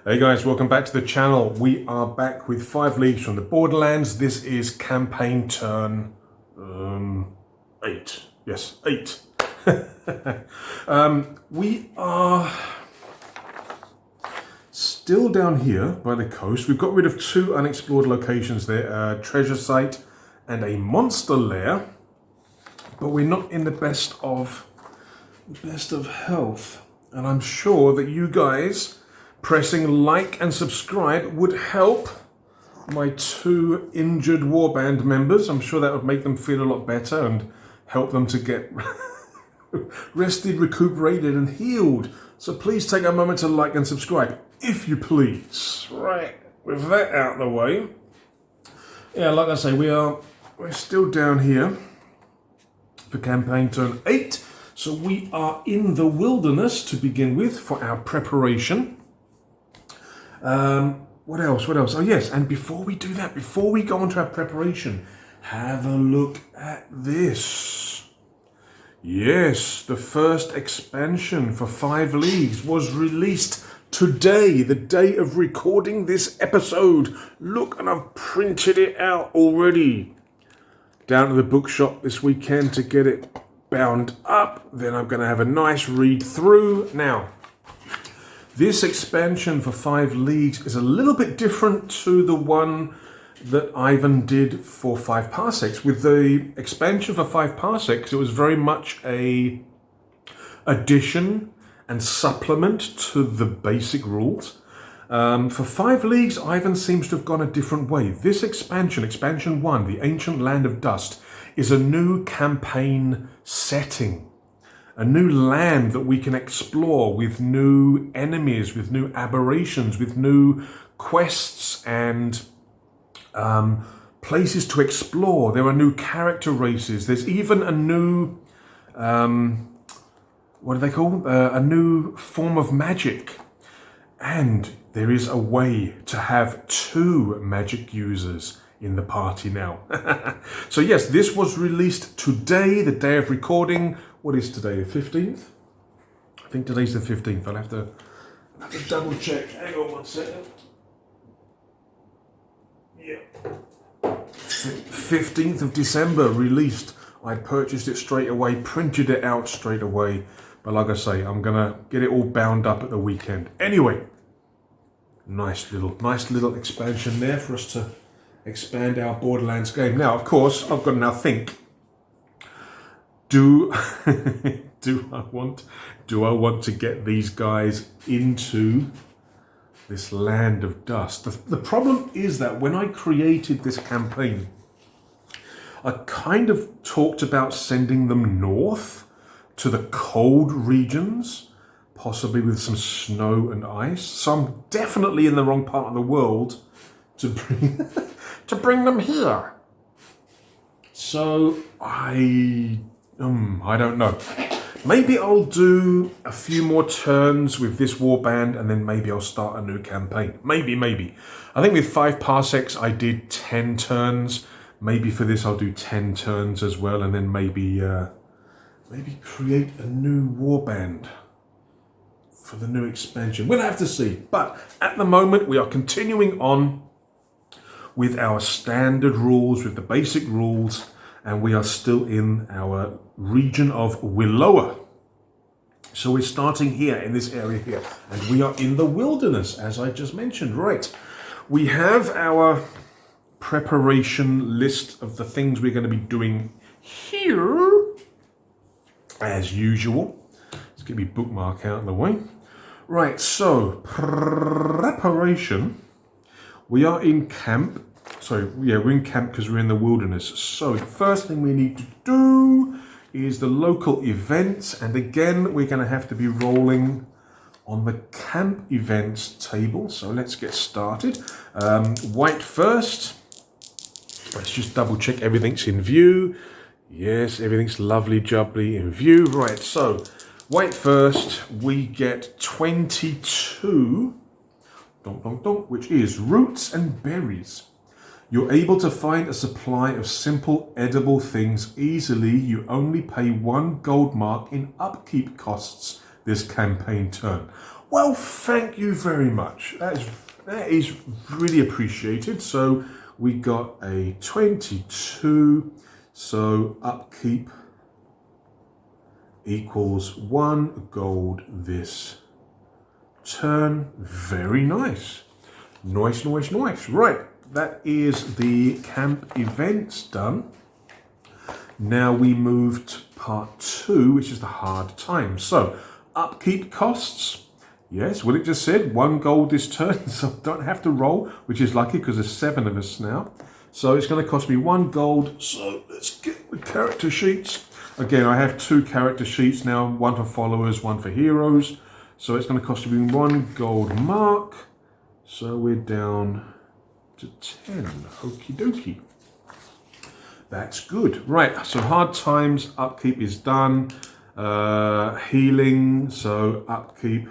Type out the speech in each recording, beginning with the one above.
Hey guys, welcome back to the channel. We are back with 5 leagues from the Borderlands. This is campaign turn 8. Yes, 8. We are still down here by the coast. We've got rid of 2 unexplored locations there, a treasure site and a monster lair, but we're not in the best of health. And I'm sure that you guys pressing like and subscribe would help my 2 injured warband members. I'm sure that would make them feel a lot better and help them to get rested, recuperated and healed. So please take a moment to like and subscribe, if you please. Right, with that out of the way. Yeah, like I say, we're still down here for campaign turn 8. So we are in the wilderness to begin with for our preparation. What else? Oh yes, and before we do that, before we go on to our preparation, have a look at this. Yes, the first expansion for 5 leagues was released today, the day of recording this episode. Look, and I've printed it out already. Down to the bookshop this weekend to get it bound up. Then I'm going to have a nice read through. Now, this expansion for 5 leagues is a little bit different to the one that Ivan did for 5 parsecs. With the expansion for 5 parsecs, it was very much a addition and supplement to the basic rules. For 5 leagues, Ivan seems to have gone a different way. This expansion, expansion 1, the Ancient Land of Dust, is a new campaign setting. A new land that we can explore with new enemies, with new aberrations, with new quests and places to explore. There are new character races. There's even a new, what do they call? A new form of magic. And there is a way to have 2 magic users in the party now. So yes, this was released today, the day of recording. What is today, the 15th? I think today's the 15th. I'll have to double check. Hang on one second. Yeah. 15th of December released. I purchased it straight away, printed it out straight away. But like I say, I'm gonna get it all bound up at the weekend. Anyway, nice little expansion there for us to expand our Borderlands game. Now, of course, I've got to now think. Do I want to get these guys into this land of dust? The problem is that when I created this campaign, I kind of talked about sending them north to the cold regions, possibly with some snow and ice. So I'm definitely in the wrong part of the world to bring them here. So I don't know. Maybe I'll do a few more turns with this warband and then maybe I'll start a new campaign. Maybe. I think with 5 parsecs I did 10 turns. Maybe for this I'll do 10 turns as well and then maybe create a new warband for the new expansion. We'll have to see. But at the moment we are continuing on with our standard rules, with the basic rules, and we are still in our region of Willowa. So we're starting here in this area here, and we are in the wilderness, as I just mentioned. Right, we have our preparation list of the things we're going to be doing here, as usual. Let's get me bookmark out of the way. Right, so preparation. We are in camp. So yeah, we're in camp because we're in the wilderness. So the first thing we need to do is the local events. And again, we're going to have to be rolling on the camp events table. So let's get started. White first. Let's just double check everything's in view. Yes, everything's lovely jubbly in view. Right, so white first, we get 22, which is roots and berries. You're able to find a supply of simple edible things easily. You only pay 1 gold mark in upkeep costs this campaign turn. Well, thank you very much. That is really appreciated. So we got a 22. So upkeep equals 1 gold this turn. Very nice. Nice. Right, that is the camp events done. Now we move to part 2, which is the hard time. So upkeep costs. Yes, well, it just said 1 gold this turn, so I don't have to roll, which is lucky because there's 7 of us now. So it's going to cost me 1 gold. So let's get the character sheets. Again, I have 2 character sheets now, 1 for followers, 1 for heroes. So it's going to cost me 1 gold mark. So we're down to 10. Okie dokie. That's good. Right, so hard times, upkeep is done. Healing, so upkeep.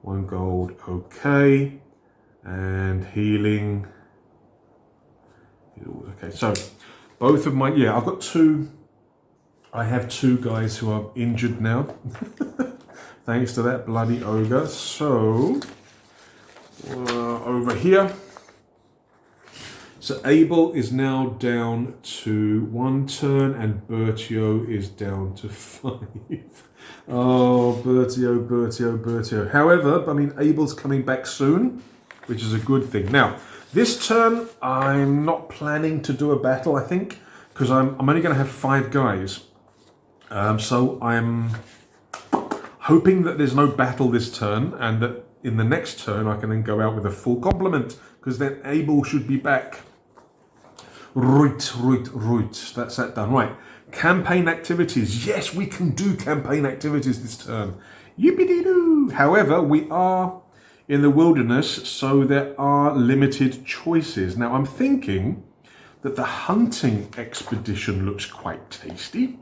1 gold, okay. And healing. Okay, so both of my, yeah, I've got 2. I have 2 guys who are injured now. Thanks to that bloody ogre. So, over here. So Abel is now down to 1 turn and Bertio is down to 5. Oh, Bertio. However, I mean, Abel's coming back soon, which is a good thing. Now, this turn, I'm not planning to do a battle, I think, because I'm only going to have 5 guys. So I'm hoping that there's no battle this turn and that in the next turn I can then go out with a full complement, because then Abel should be back. Right. That's that done. Right. Campaign activities. Yes, we can do campaign activities this turn. Yippee-dee-doo. However, we are in the wilderness, so there are limited choices. Now, I'm thinking that the hunting expedition looks quite tasty.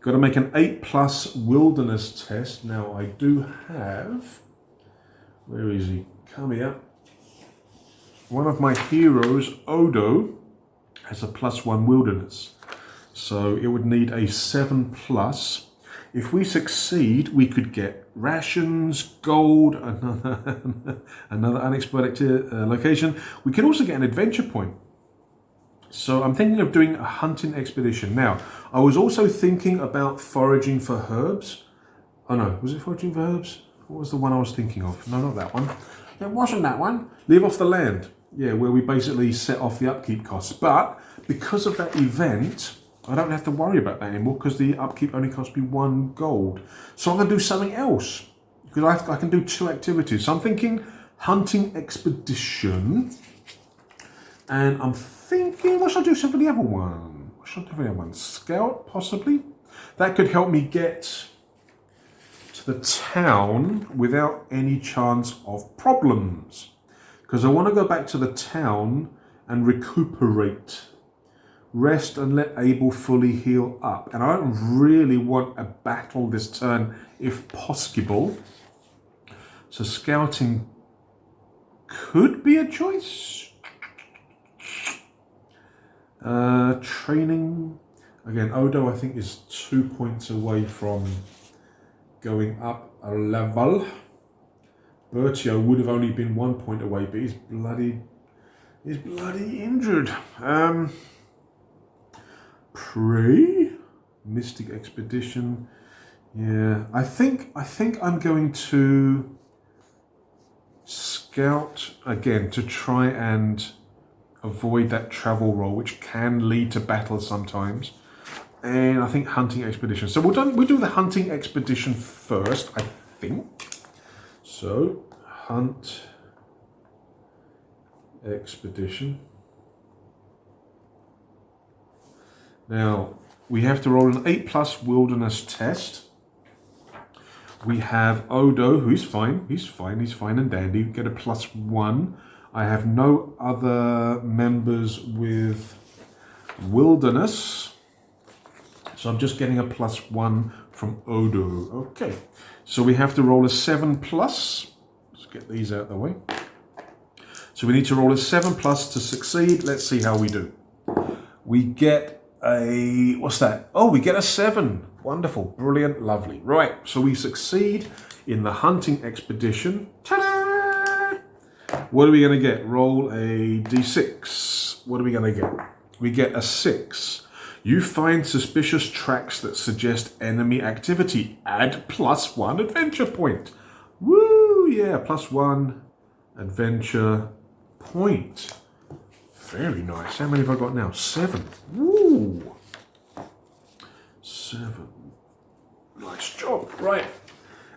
Got to make an 8+ wilderness test. Now, I do have... Where is he? Come here. One of my heroes, Odo, has a +1 wilderness. So it would need a 7+. If we succeed, we could get rations, gold, another unexpected location. We could also get an adventure point. So I'm thinking of doing a hunting expedition. Now, I was also thinking about foraging for herbs. Oh no, was it foraging for herbs? What was the one I was thinking of? No, not that one. It wasn't that one. Live off the land. Yeah, where we basically set off the upkeep costs. But because of that event, I don't have to worry about that anymore because the upkeep only cost me 1 gold. So I'm going to do something else because I can do 2 activities. So I'm thinking hunting expedition. And I'm thinking, what should I do for the other one? What should I do for the other one? Scout, possibly? That could help me get to the town without any chance of problems. Because I want to go back to the town and recuperate. Rest and let Abel fully heal up. And I don't really want a battle this turn if possible. So scouting could be a choice. Training. Again, Odo I think is 2 points away from going up a level. Bertio would have only been 1 point away, but he's bloody injured. Pray? Mystic Expedition. Yeah, I think I'm going to scout again to try and avoid that travel roll, which can lead to battle sometimes. And I think hunting expedition. So we'll do the hunting expedition first, I think. So hunt expedition. Now we have to roll an 8+ wilderness test. We have Odo, who's fine. He's fine and dandy. Get a +1. I have no other members with wilderness. So I'm just getting a +1 from Odo. Okay. So we have to roll a 7+. Let's get these out of the way. So we need to roll a 7+ to succeed. Let's see how we do. We get a, what's that? Oh, we get a 7. Wonderful, brilliant, lovely. Right, so we succeed in the hunting expedition. Ta-da! What are we going to get? Roll a d6. What are we going to get? We get a 6. You find suspicious tracks that suggest enemy activity. Add +1 adventure point. Woo, yeah, +1 adventure point. Very nice. How many have I got now? 7. Woo. 7. Nice job. Right.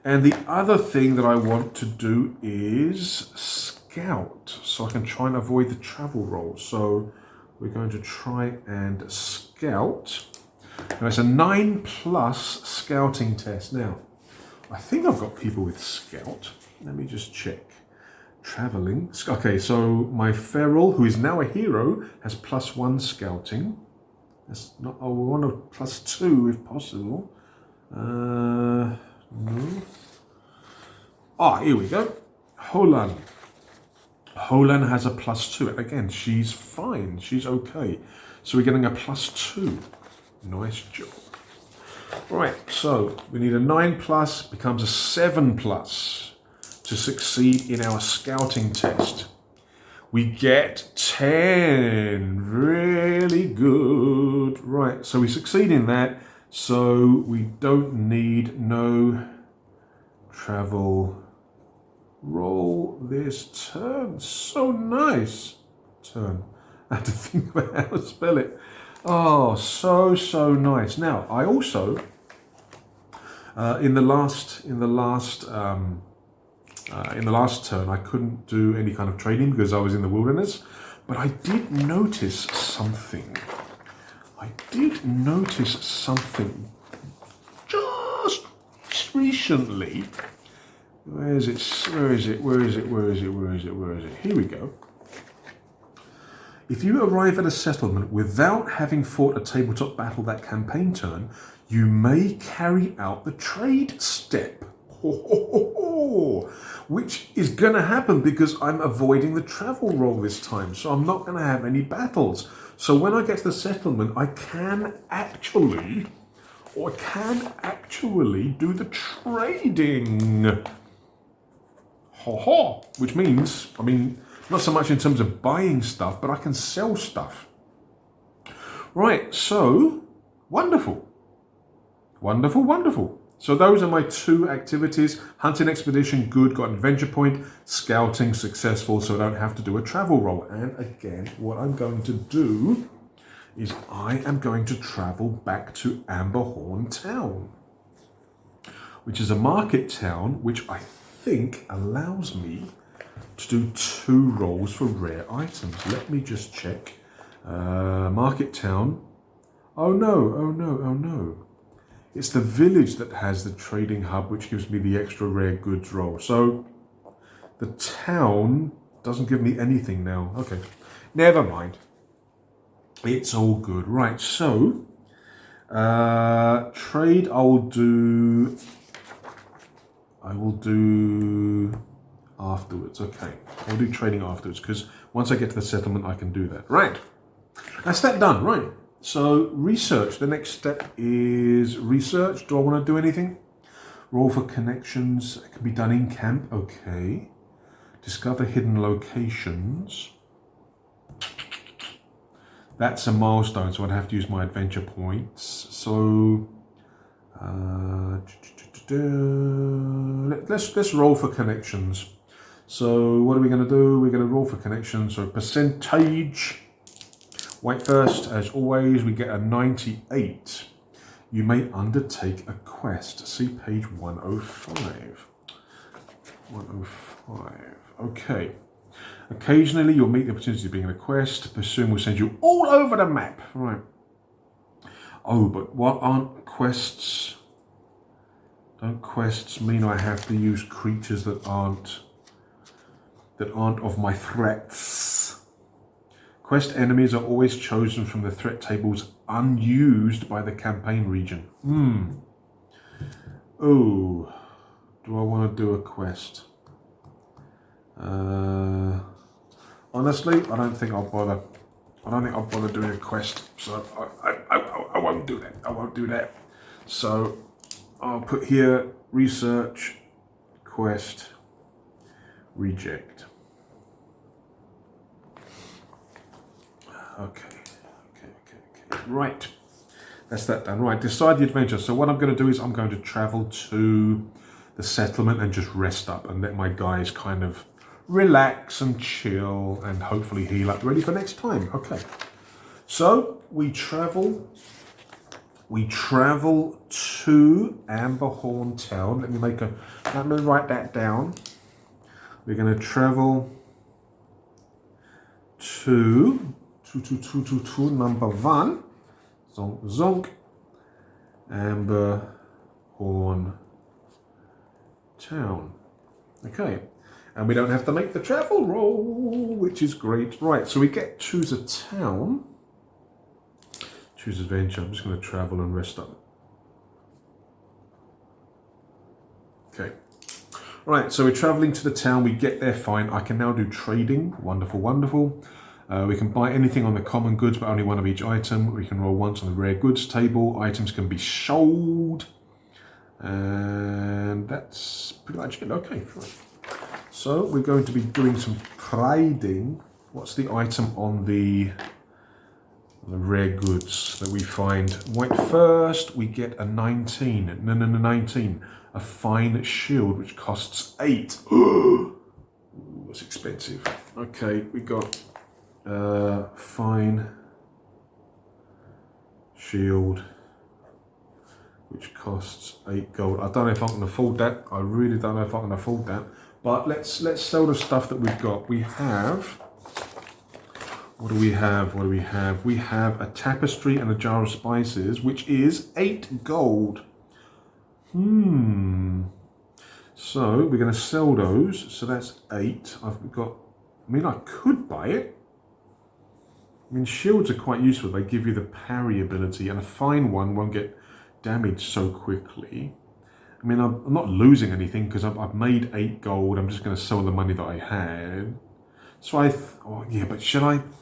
And the other thing that I want to do is scout. So I can try and avoid the travel roll. So we're going to try and scout. Now it's a 9+ scouting test. Now, I think I've got people with scout. Let me just check. Traveling. Okay, so my feral, who is now a hero, has +1 scouting. That's not. Oh, we want a +2 if possible. No. Ah, here we go. Holan. Holan has a +2. Again, she's fine. She's okay. So we're getting a +2. Nice job. Right, so we need a 9+, becomes a 7+ to succeed in our scouting test. We get 10. Really good. Right, so we succeed in that. So we don't need no travel roll this turn. So nice. Turn. I had to think about how to spell it. Oh, so nice. Now, I also in the last turn, I couldn't do any kind of trading because I was in the wilderness. But I did notice something. Just recently. Where is it? Here we go. If you arrive at a settlement without having fought a tabletop battle that campaign turn, you may carry out the trade step. Which is going to happen because I'm avoiding the travel roll this time. So I'm not going to have any battles. So when I get to the settlement, I can actually do the trading. Which means, not so much in terms of buying stuff, but I can sell stuff. Right, so wonderful. So those are my 2 activities. Hunting expedition, good, got an adventure point. Scouting, successful, so I don't have to do a travel roll. And again, what I'm going to do is I am going to travel back to Amberhorn Town, which is a market town, which I think allows me to do 2 rolls for rare items. Let me just check. Market town. Oh no. It's the village that has the trading hub, which gives me the extra rare goods roll. So the town doesn't give me anything now. Okay, never mind. It's all good. Right, so trade I will do afterwards. Okay, I'll do trading afterwards because once I get to the settlement, I can do that. Right, that's that done. Right. So research, the next step is research. Do I want to do anything? Roll for connections, it can be done in camp, okay. Discover hidden locations. That's a milestone, so I'd have to use my adventure points. So, let's roll for connections. So what are we going to do? We're going to roll for connections, so percentage. Wait first, as always, we get a 98. You may undertake a quest. See page 105. 105. Okay. Occasionally, you'll meet the opportunity of being in a quest. Pursuing will send you all over the map. Right. Oh, but what aren't quests? Don't quests mean I have to use creatures that aren't of my threats? Quest enemies are always chosen from the threat tables unused by the campaign region. Oh, do I want to do a quest? Honestly, I don't think I'll bother. doing a quest. So I won't do that. I won't do that. So I'll put here research, quest, reject. Okay. Right. That's that done. Right, decide the adventure. So what I'm going to do is I'm going to travel to the settlement and just rest up and let my guys kind of relax and chill and hopefully heal up, ready for next time. Okay. So we travel to Amberhorn Town. Let me write that down. We're going to travel to number 1. Zonk, zonk. Amberhorn Town. Okay. And we don't have to make the travel roll, which is great. Right, so we choose a town. Choose adventure. I'm just going to travel and rest up. Okay. Right, so we're traveling to the town. We get there fine. I can now do trading. Wonderful, wonderful. We can buy anything on the common goods, but only one of each item. We can roll once on the rare goods table. Items can be sold. And that's pretty much it. Okay, right. So we're going to be doing some trading. What's the item on the rare goods that we find? Right, first we get a 19. No, 19. A fine shield, which costs 8. Ooh, that's expensive. Okay, we got fine shield, which costs 8 gold. I don't know if I can afford that. I really don't know if I can afford that. But let's sell the stuff that we've got. We have, what do we have? We have a tapestry and a jar of spices, which is 8 gold. So we're going to sell those. So that's 8. I could buy it. I mean, shields are quite useful. They give you the parry ability, and a fine one won't get damaged so quickly. I mean, I'm not losing anything because I've made 8 gold. I'm just going to sell the money that I had. So but should I? I'm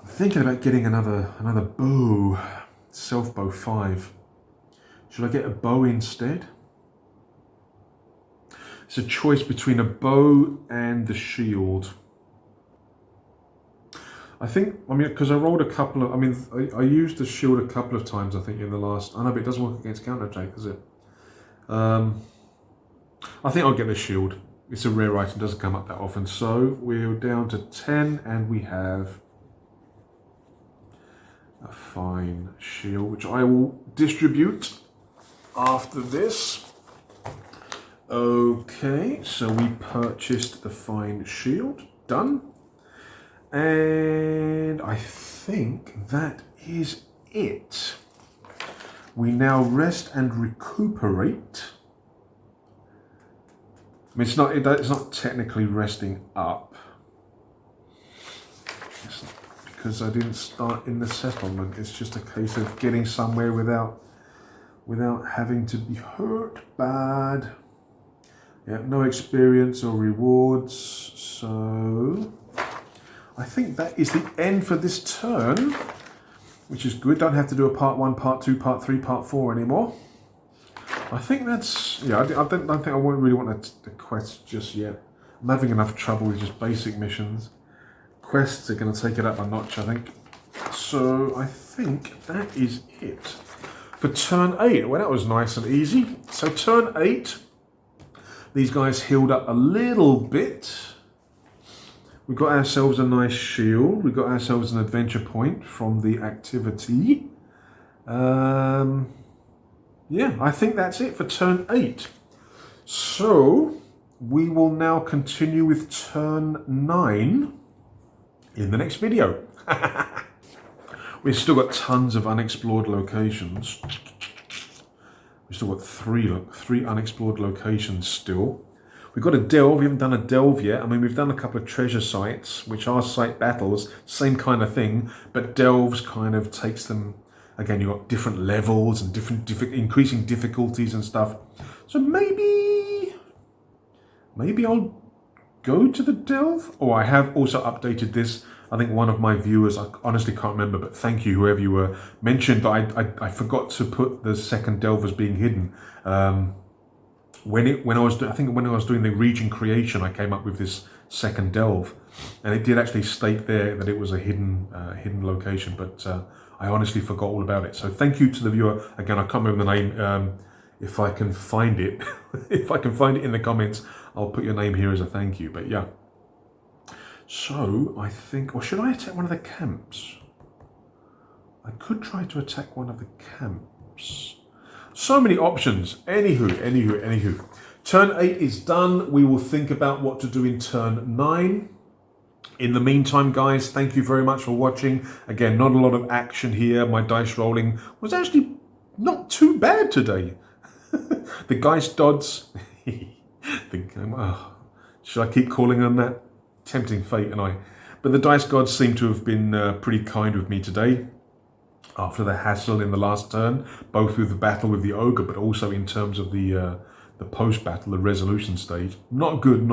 thinking about getting another bow, self bow 5. Should I get a bow instead? It's a choice between a bow and the shield. Because I rolled a couple of, I used the shield a couple of times, I think, in the last, I know, but it doesn't work against counterattack, does it? I think I'll get the shield. It's a rare item, doesn't come up that often. So we're down to 10 and we have a fine shield, which I will distribute after this. Okay, so we purchased the fine shield. Done. And I think that is it. We now rest and recuperate. I mean, it's not technically resting up. Because I didn't start in the settlement. It's just a case of getting somewhere without having to be hurt bad. Yeah, no experience or rewards. So I think that is the end for this turn, which is good. Don't have to do a part 1, part 2, part 3, part 4 anymore. I think that's, I don't think I won't really want the quests just yet. I'm having enough trouble with just basic missions. Quests are going to take it up a notch, I think. So I think that is it for turn 8. Well, that was nice and easy. So turn 8, these guys healed up a little bit. We got ourselves a nice shield. We got ourselves an adventure point from the activity. Yeah, I think that's it for turn 8. So we will now continue with turn 9 in the next video. We've still got tons of unexplored locations. We've still got three unexplored locations still. We've got a delve. We haven't done a delve yet. I mean, we've done a couple of treasure sites, which are site battles, same kind of thing, but delves kind of takes them. Again, you've got different levels and different increasing difficulties and stuff. So maybe I'll go to the delve. Oh, I have also updated this. I think one of my viewers, I honestly can't remember, but thank you, whoever you were, mentioned that I forgot to put the second delve as being hidden. When I was doing the region creation, I came up with this second delve, and it did actually state there that it was a hidden location, but I honestly forgot all about it. So thank you to the viewer. Again, I can't remember the name. If I can find it, if I can find it in the comments, I'll put your name here as a thank you. But yeah. So I think, or should I attack one of the camps? I could try to attack one of the camps. So many options. Anywho. Turn 8 is done. We will think about what to do in turn 9. In the meantime, guys, thank you very much for watching. Again, not a lot of action here. My dice rolling was actually not too bad today. The Geist Dodds. Should I keep calling them that? Tempting fate, and I. But the dice gods seem to have been pretty kind with me today. After the hassle in the last turn, both with the battle with the ogre, but also in terms of the post-battle, the resolution stage. Not good.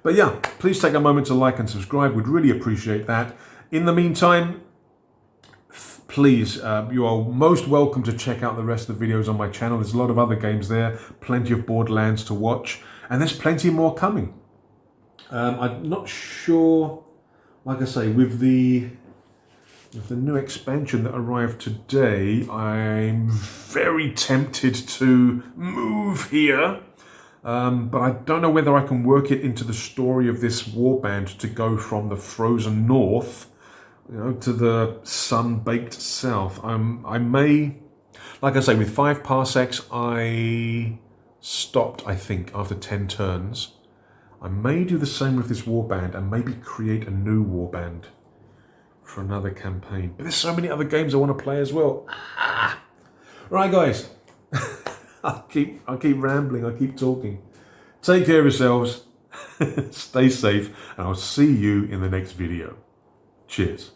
But yeah, please take a moment to like and subscribe. We'd really appreciate that. In the meantime, please, you are most welcome to check out the rest of the videos on my channel. There's a lot of other games there, plenty of Borderlands to watch, and there's plenty more coming. I'm not sure, like I say, with the new expansion that arrived today, I'm very tempted to move here. But I don't know whether I can work it into the story of this warband to go from the frozen north, to the sun-baked south. I may, like I say, with 5 parsecs, I stopped, I think, after 10 turns. I may do the same with this warband and maybe create a new warband for another campaign. But there's so many other games I want to play as well. Right, guys. I'll keep rambling. I'll keep talking. Take care of yourselves. Stay safe, and I'll see you in the next video. Cheers.